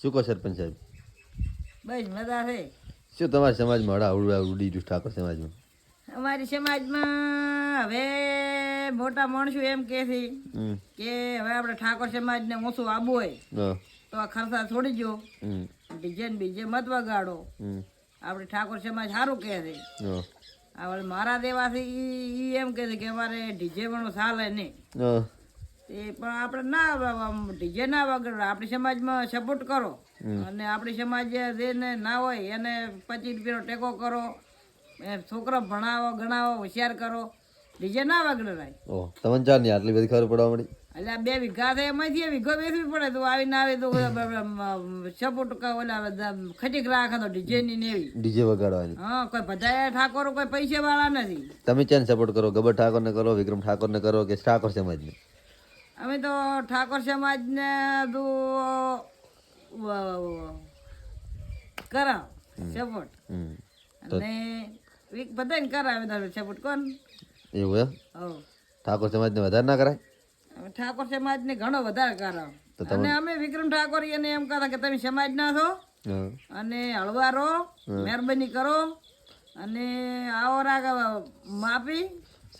શું કહો સરપંચ સાહેબ? બસ મજા છે. શું તમારા સમાજમાં હડા ઉડી રહ્યું ઠાકોર સમાજમાં? અમારી સમાજમાં હવે મોટા માણસો એમ કહે છે કે હવે આપણે ઠાકોર સમાજને ઓછું આવવું હોય તો આ ખર્ચા છોડી દો, ડીજે ને બીજે મત વગાડો. આપણે ઠાકોર સમાજ સારું કહે છે. હવે મારા દેવાથી ઈ એમ કહે છે કે અમારે ડીજે પણ ચાલે નહીં. એ પણ આપણે ના ડીજે ના વગાડો, આપણી સમાજમાં સપોર્ટ કરો અને આપણી સમાજ જેને ના હોય એને 25 રૂપિયાનો ટેકો કરો, છોકરા ભણાવો ગણાવો હોશિયાર કરો. ડીજે ના વગાડો. ઓહ, તમને ચાર નહીં આટલી બધી ખબર પડવા મળી? એટલે 2 વીઘા છે એમાંથી વીઘો વેચવી પડે તો આવી ના આવે તો સપોર્ટ ઓલા ખટીક રાખે તો ડીજે ની નેવી ડીજે વગાડવાની. હા, કોઈ બધા ઠાકોરો કોઈ પૈસા વાળા નથી. તમે ક્યાં સપોર્ટ કરો? ગબ્બર ઠાકોર ને કરો, વિક્રમ ઠાકોર ને કરો કે ઠાકોર સમાજ ને? અમે તો ઠાકોર સમાજ ને કરાવ સપોર્ટ અને બધાને કરાવે સપોર્ટ. કોણ એવું એમ? હવ ઠાકોર સમાજ ને વધારે ના કરાય? ઠાકોર સમાજ ને ઘણો વધારે કરાવ. અને અમે વિક્રમ ઠાકોર એને એમ કહેતા કે તમે સમાજ ના છો અને હળવા રહો, મહેરબાની કરો અને આવો રાગ માપી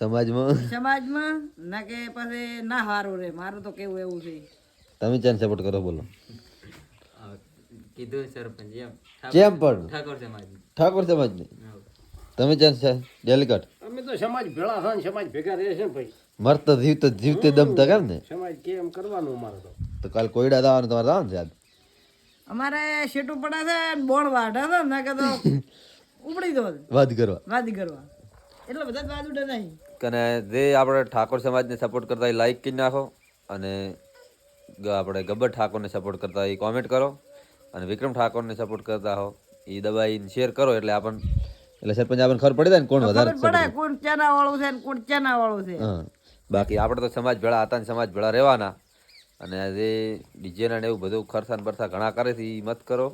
સમાજમાં ના કે પછી ના હારું રે. મારું તો કેવું એવું છે. તમે ક્યાં સપોર્ટ કરો બોલો? કીધું સરપંચ કેમ પણ ઠાકોર સમાજ ને? તમે ક્યાં છે ડેલિકેટ? અમે તો સમાજ ભેળા થાય, સમાજ ભેગા રહે છે ને ભાઈ. મરતા જીવતે દમતા કેમ ને? સમાજ કેમ કરવાનું અમારે તો કાલ કોયડા દાવાનું તમારે દાવાનું છે આજ? અમારે શેટું પડે છે, બોણ વાઢે છે ને કે તો ઉપડી દો વાત કરવા એટલે બધા વાત ઉડે નહીં. અને જે આપણે ઠાકોર સમાજને સપોર્ટ કરતા એ લાઈક કરી નાખો અને આપણે ગબ્બર ઠાકોરને સપોર્ટ કરતા એ કોમેન્ટ કરો અને વિક્રમ ઠાકોરને સપોર્ટ કરતા હો એ દબાઈને શેર કરો એટલે એટલે સરપંચ આપણને ખબર પડી જાય ને કોણ વધારે પડે, કોણ ચેના વાળું છે ને કોણ ચેના વાળું છે. બાકી આપણે તો સમાજ ભેળા હતા ને સમાજ ભેળા રહેવાના. અને જે ડીજેના ને એવું બધું ખર્ચા બરસા ઘણા કરે છે એ મત કરો.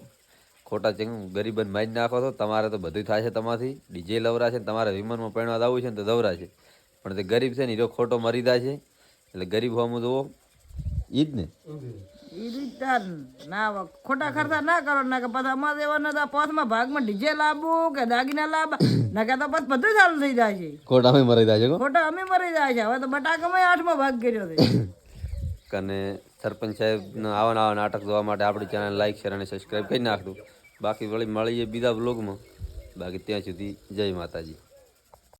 ખોટા ગરીબન મારી નાખો છો. તમારે તો બધું થાય છે તમારાથી. ડીજે લવરા છે, તમારે વિમાનમાં પહેણવા આવવું છે ને તો દવરા છે, પણ તે ગરીબ છે ને એ ખોટો મરી જાય છે. એટલે ગરીબ હોવાનું જુઓ ઈ જ ને. ના ખોટા ખર્ચા ના કરો ના કે પછી અમારે એવા 5મા ભાગમાં ડીજે લાવવું કે દાગીના લાવવા ના કે તો પછી બધું ચાલુ થઈ જાય છે. ખોટા અમે મરી જાય છે. ખોટા અમે મરી જાય છે. હવે તો બટાકામાં 8મો ભાગ કર્યો છે. અને સરપંચ સાહેબના આવા નવા નાટક જોવા માટે આપણી ચેનલ લાઈક શેર અને સબસ્ક્રાઈબ કરી નાખતું. બાકી વળી મળીએ બીજા બ્લોગમાં. બાકી ત્યાં સુધી જય માતાજી.